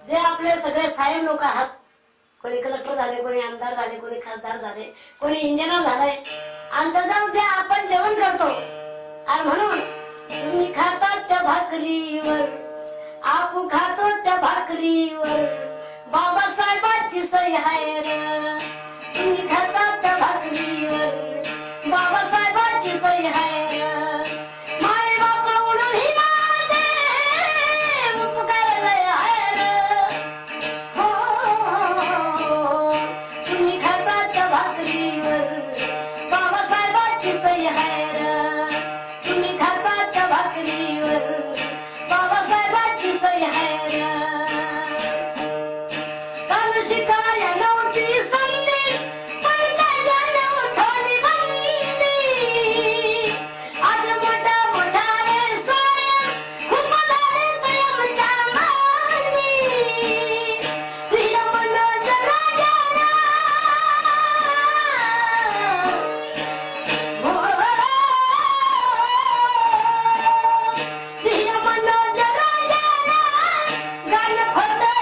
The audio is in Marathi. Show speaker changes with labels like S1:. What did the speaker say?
S1: जे आपले सगळे साहेब लोक आहात, कोणी कलेक्टर झाले, कोणी आमदार झाले, कोणी खासदार झाले, कोणी इंजिनियर झाले, आणि जाऊन जे आपण जेवण करतो आणि म्हणून तुम्ही खातात त्या भाकरीवर, आपू खातो त्या भाकरीवर, बाबासाहेबांची सही आहे रे. तुम्ही खातात त्या भाकरीवर, बाबासाहेबांची सही आहे रे. माय बापा उडून ही माझे उपकार लय आहे रे. हो, तुम्ही खातात त्या भाकरीवर, बाबासाहेबांची सही आहे रे. तुम्ही खातात त्या भाकरीवर, बाबासाहेबांची सही आहे रे. काल शिकाया नव्हती संधी, पण काय झालं उठवली बंदी. आज मोठा मोठा रे साहेब, खूप झाले तुमच्या मांदी. प्रिय मनोज राजाला, प्रिय मनोज राजाला गाणं खोटं